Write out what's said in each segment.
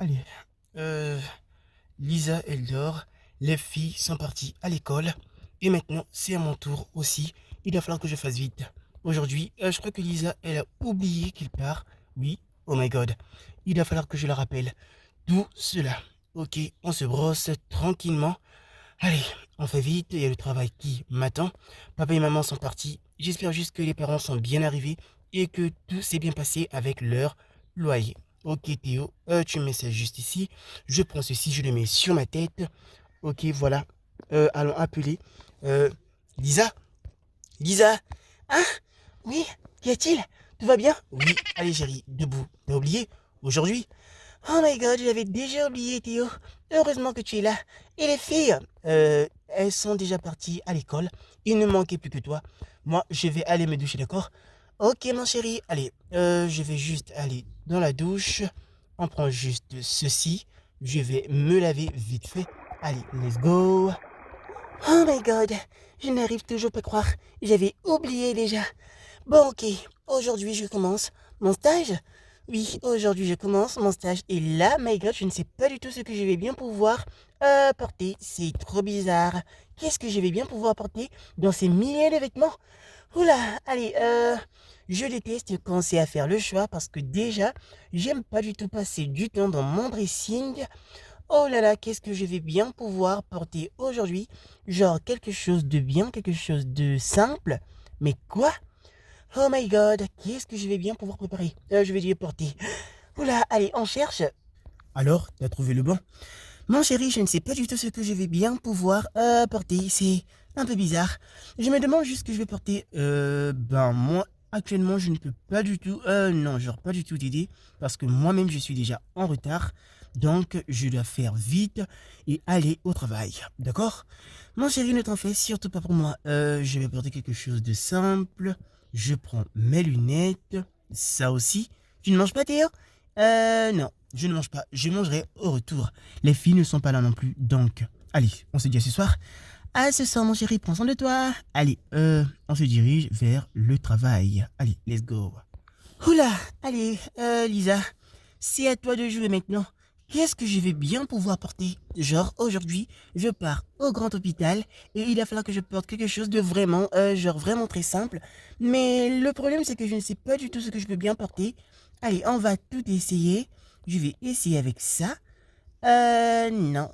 Allez, euh, Lisa, elle dort. Les filles sont parties à l'école. Et maintenant, c'est à mon tour aussi. Il va falloir que je fasse vite. Aujourd'hui, je crois que Lisa, elle a oublié qu'il part. Oui, oh my god. Il va falloir que je la rappelle. Tout cela. Ok, on se brosse tranquillement. Allez, on fait vite. Il y a le travail qui m'attend. Papa et maman sont partis. J'espère juste que les parents sont bien arrivés et que tout s'est bien passé avec leur loyer. Ok Théo, tu mets ça juste ici. Je prends ceci, je le mets sur ma tête. Ok, voilà. Allons appeler. Euh, Lisa? Lisa? Ah, oui, qu'y a-t-il? Tout va bien? Oui, allez chérie, debout. T'as oublié? Aujourd'hui? Oh my god, j'avais déjà oublié Théo. Heureusement que tu es là. Et les filles? Elles sont déjà parties à l'école. Il ne manquait plus que toi. Moi, je vais aller me doucher, d'accord? Ok, mon chéri. Allez, je vais juste aller dans la douche. On prend juste ceci. Je vais me laver vite fait. Allez, let's go. Oh my god, je n'arrive toujours pas à croire. J'avais oublié déjà. Bon, ok. Aujourd'hui, je commence mon stage. Oui, aujourd'hui, je commence mon stage. Et là, my god, je ne sais pas du tout ce que je vais bien pouvoir porter. C'est trop bizarre. Qu'est-ce que je vais bien pouvoir porter dans ces milliers de vêtements? Oula, allez, je déteste quand c'est à faire le choix parce que déjà, j'aime pas du tout passer du temps dans mon dressing. Oh là là, qu'est-ce que je vais bien pouvoir porter aujourd'hui? Genre quelque chose de bien, quelque chose de simple. Mais quoi? Oh my god, qu'est-ce que je vais bien pouvoir préparer? Je vais dire porter. Oula, allez, on cherche. Alors, t'as trouvé le bon? Mon chéri, je ne sais pas du tout ce que je vais bien pouvoir porter. C'est un peu bizarre. Je me demande juste ce que je vais porter. Ben moi, actuellement, je ne peux pas du tout. Non, genre pas du tout t'aider parce que moi-même, je suis déjà en retard. Donc, je dois faire vite et aller au travail. D'accord? Mon chéri, ne t'en fais surtout pas pour moi. Je vais porter quelque chose de simple. Je prends mes lunettes. Ça aussi. Tu ne manges pas, Théo? Non, je ne mange pas. Je mangerai au retour. Les filles ne sont pas là non plus. Donc, allez, on se dit à ce soir. À ce soir, mon chéri, prends soin de toi. Allez, on se dirige vers le travail. Allez, let's go. Oula, allez, Lisa, c'est à toi de jouer maintenant. Qu'est-ce que je vais bien pouvoir porter? Genre, aujourd'hui, je pars au grand hôpital et il va falloir que je porte quelque chose de vraiment, genre vraiment très simple. Mais le problème, c'est que je ne sais pas du tout ce que je peux bien porter. Allez, on va tout essayer. Je vais essayer avec ça. Non,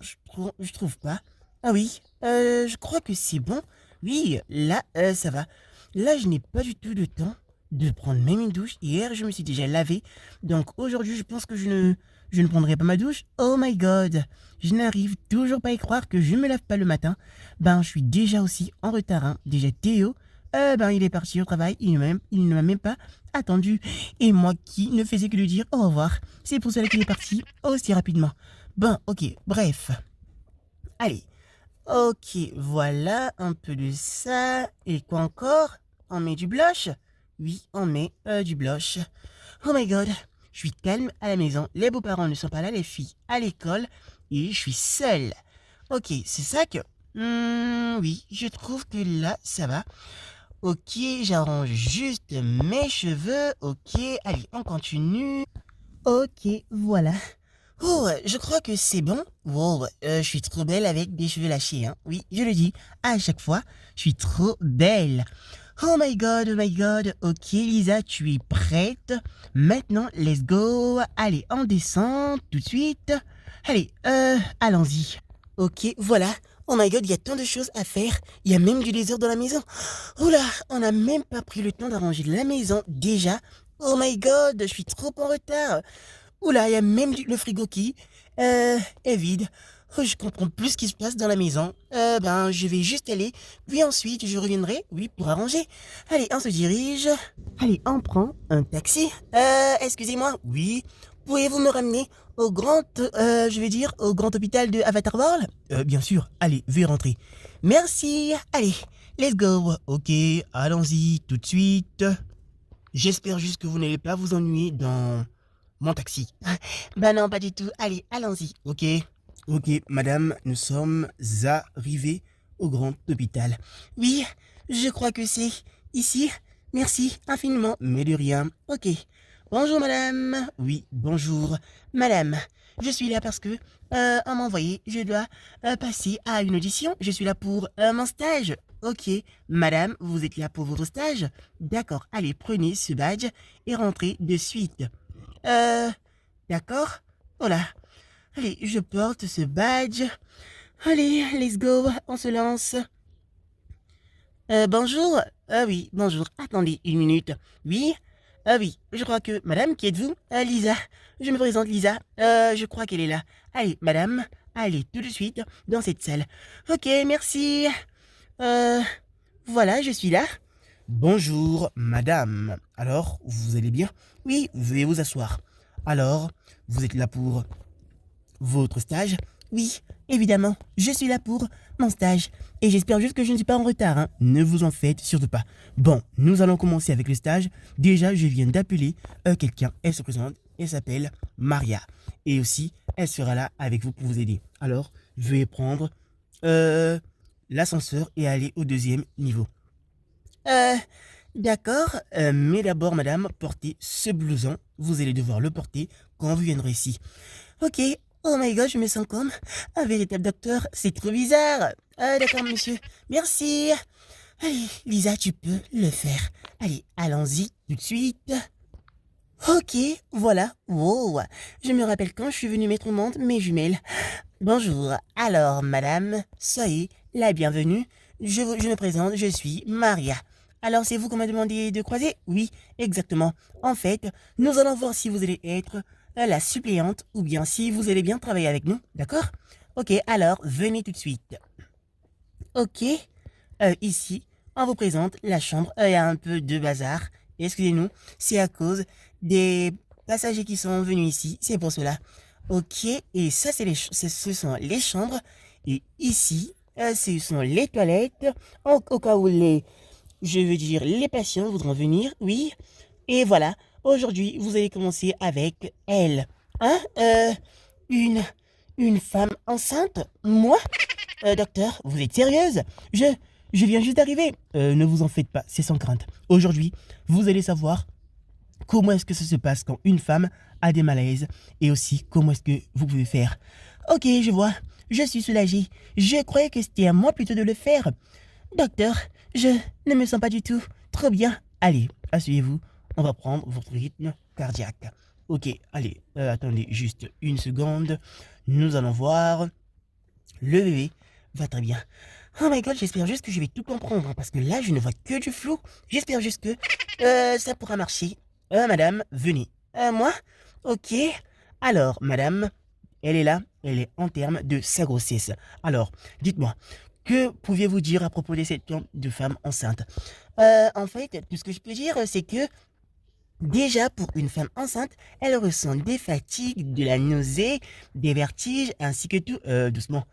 je trouve pas. Ah oui, je crois que c'est bon. Oui, là, ça va. Là, je n'ai pas du tout de temps de prendre même une douche. Hier, je me suis déjà lavé. Donc aujourd'hui, je pense que je ne prendrai pas ma douche. Oh my god. Je n'arrive toujours pas à y croire que je me lave pas le matin. Ben, je suis déjà aussi en retard, hein. Déjà, Théo, ben, il est parti au travail. Il ne m'a même pas attendu. Et moi qui ne faisais que lui dire au revoir. C'est pour cela qu'il est parti aussi rapidement. Bon, ok, bref. Allez. Ok, voilà, un peu de ça. Et quoi encore? On met du blush? Oui, on met du blush. Oh my god, je suis calme à la maison. Les beaux-parents ne sont pas là, les filles à l'école. Et je suis seule. Ok, c'est ça que... oui, je trouve que là, ça va. Ok, j'arrange juste mes cheveux. Ok, allez, on continue. Ok, voilà. Oh, je crois que c'est bon. Wow, je suis trop belle avec des cheveux lâchés, hein. Oui, je le dis à chaque fois, je suis trop belle. Oh my god, oh my god. Ok, Lisa, tu es prête? Maintenant, let's go. Allez, on descend tout de suite. Allez, allons-y. Ok, voilà. Oh my god, il y a tant de choses à faire. Il y a même du désordre dans la maison. Oh là, on n'a même pas pris le temps d'arranger la maison déjà. Oh my god, je suis trop en retard. Oula, il y a même le frigo qui est vide. Oh, je comprends plus ce qui se passe dans la maison. Ben, je vais juste aller, puis ensuite je reviendrai, oui, pour arranger. Allez, on se dirige. Allez, on prend un taxi. Excusez-moi, oui. Pouvez-vous me ramener au grand, je vais dire, au grand hôpital de Avatar World? Bien sûr. Allez, veuillez rentrer. Merci. Allez, let's go. Ok, allons-y tout de suite. J'espère juste que vous n'allez pas vous ennuyer dans mon taxi. Bah non, pas du tout. Allez, allons-y. Ok, ok, madame, nous sommes arrivés au grand hôpital. Oui, je crois que c'est ici. Merci infiniment. Mais de rien. Ok, Bonjour madame. Oui, bonjour. Madame, je suis là parce que, on m'a envoyé, je dois passer à une audition. Je suis là pour mon stage. Ok, madame, vous êtes là pour votre stage? D'accord, allez, prenez ce badge et rentrez de suite. Euh, d'accord? Voilà. Allez, je porte ce badge. Allez, let's go, on se lance. Bonjour. Ah oui, bonjour. Attendez une minute. Oui? Ah oui, je crois que... Madame, qui êtes-vous? Lisa. Je me présente, Lisa. Je crois qu'elle est là. Allez, madame, allez tout de suite dans cette salle. Ok, merci. Euh... Voilà, je suis là. Bonjour, madame. Alors, vous allez bien? Oui, veuillez vous asseoir. Alors, vous êtes là pour votre stage? Oui, évidemment, je suis là pour mon stage. Et j'espère juste que je ne suis pas en retard, hein. Ne vous en faites surtout pas. Bon, nous allons commencer avec le stage. Déjà, je viens d'appeler quelqu'un. Elle se présente, elle s'appelle Maria. Et aussi, elle sera là avec vous pour vous aider. Alors, veuillez prendre l'ascenseur et aller au deuxième niveau. Euh, d'accord. Mais d'abord, madame, portez ce blouson. Vous allez devoir le porter quand vous viendrez ici. Ok. Oh my god, je me sens comme un véritable docteur. C'est trop bizarre. D'accord, monsieur. Merci. Allez, Lisa, tu peux le faire. Allez, allons-y tout de suite. Ok, voilà. Wow. Je me rappelle quand je suis venue mettre au monde mes jumelles. Bonjour. Alors, madame, soyez la bienvenue. Je me présente, je suis Maria. Alors, c'est vous qu'on m'a demandé de croiser? Oui, exactement. En fait, nous allons voir si vous allez être la suppléante ou bien si vous allez bien travailler avec nous, d'accord? Ok, alors, venez tout de suite. Ok, ici, on vous présente la chambre. Il y a un peu de bazar. Excusez-nous, c'est à cause des passagers qui sont venus ici. C'est pour cela. Ok, et ça, ce sont les chambres. Et ici, ce sont les toilettes. Au cas où je veux dire, les patients voudront venir, oui. Et voilà, aujourd'hui, vous allez commencer avec elle. Hein? Une, une femme enceinte? Moi? Docteur, vous êtes sérieuse? Je viens juste d'arriver. Ne vous en faites pas, c'est sans crainte. Aujourd'hui, vous allez savoir comment est-ce que ça se passe quand une femme a des malaises et aussi comment est-ce que vous pouvez faire. Ok, je vois. Je suis soulagée. Je croyais que c'était à moi plutôt de le faire. Docteur, je ne me sens pas du tout trop bien. Allez, asseyez-vous. On va prendre votre rythme cardiaque. Ok, allez, attendez juste une seconde. Nous allons voir. Le bébé va très bien. Oh my god, j'espère juste que je vais tout comprendre, hein, parce que là, je ne vois que du flou. J'espère juste que ça pourra marcher. Madame, venez. Moi? Ok. Alors, madame, elle est là, elle est en termes de sa grossesse. Alors, dites-moi, que pouviez-vous dire à propos de cette de femme enceinte? En fait, tout ce que je peux dire, c'est que déjà, pour une femme enceinte, elle ressent des fatigues, de la nausée, des vertiges, ainsi que tout... doucement.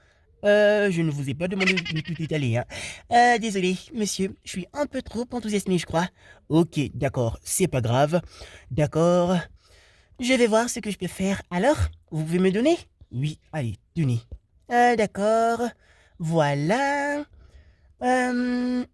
Je ne vous ai pas demandé de tout étaler, hein. Désolé, monsieur, je suis un peu trop enthousiasmé, je crois. Ok, d'accord, c'est pas grave. D'accord. Je vais voir ce que je peux faire. Alors, vous pouvez me donner? Oui, allez, tenez. D'accord. Voilà. Euh,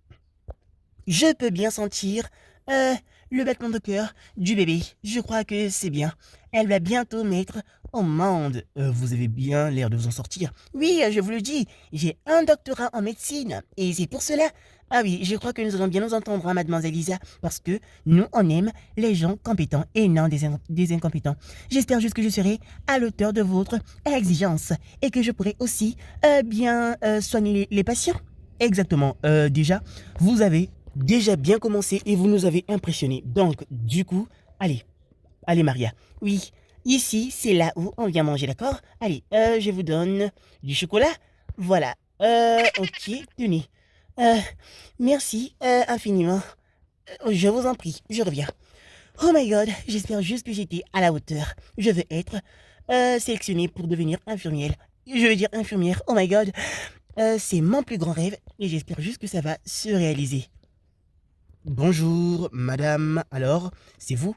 je peux bien sentir le battement de cœur du bébé. Je crois que c'est bien. Elle va bientôt mettre au monde. Vous avez bien l'air de vous en sortir. Oui, je vous le dis, j'ai un doctorat en médecine. Et c'est pour cela. Ah oui, je crois que nous allons bien nous entendre, hein, mademoiselle Lisa, parce que nous, on aime les gens compétents et non des incompétents. J'espère juste que je serai à l'auteur de votre exigence et que je pourrai aussi bien soigner les patients. Exactement. Déjà, vous avez déjà bien commencé et vous nous avez impressionnés. Donc, du coup, allez, allez Maria. Oui, ici, c'est là où on vient manger, d'accord? Allez, je vous donne du chocolat. Voilà. Ok, tenez. Euh, merci infiniment. Je vous en prie, je reviens. Oh my god, j'espère juste que j'étais à la hauteur. Je veux être sélectionnée pour devenir infirmière. Je veux dire infirmière, oh my god. C'est mon plus grand rêve et j'espère juste que ça va se réaliser. Bonjour, madame. Alors, c'est vous?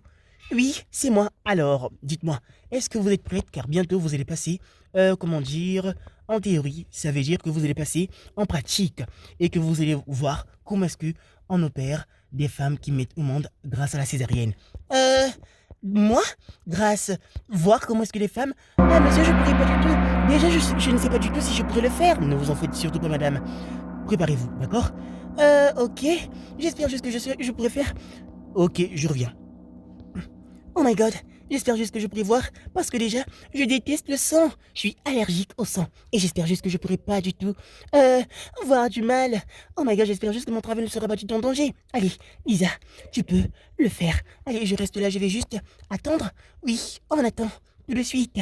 Oui, c'est moi. Alors, dites-moi, est-ce que vous êtes prête? Car bientôt vous allez passer, comment dire, en théorie, ça veut dire que vous allez passer en pratique et que vous allez voir comment est-ce que on opère des femmes qui mettent au monde grâce à la césarienne. Moi? Grâce. Voir comment est-ce que les femmes... Ah, monsieur, je pourrais pas du tout. Déjà, je ne sais pas du tout si je pourrais le faire. Ne vous en faites surtout pas, madame. Préparez-vous, d'accord? Ok. J'espère juste que je pourrais faire... Ok, je reviens. Oh my god, j'espère juste que je pourrai voir, parce que déjà, je déteste le sang. Je suis allergique au sang. Et j'espère juste que je pourrai pas du tout, voir du mal. Oh my god, j'espère juste que mon travail ne sera pas du tout en danger. Allez, Lisa, tu peux le faire. Allez, je reste là, je vais juste attendre. Oui, on attend tout de suite.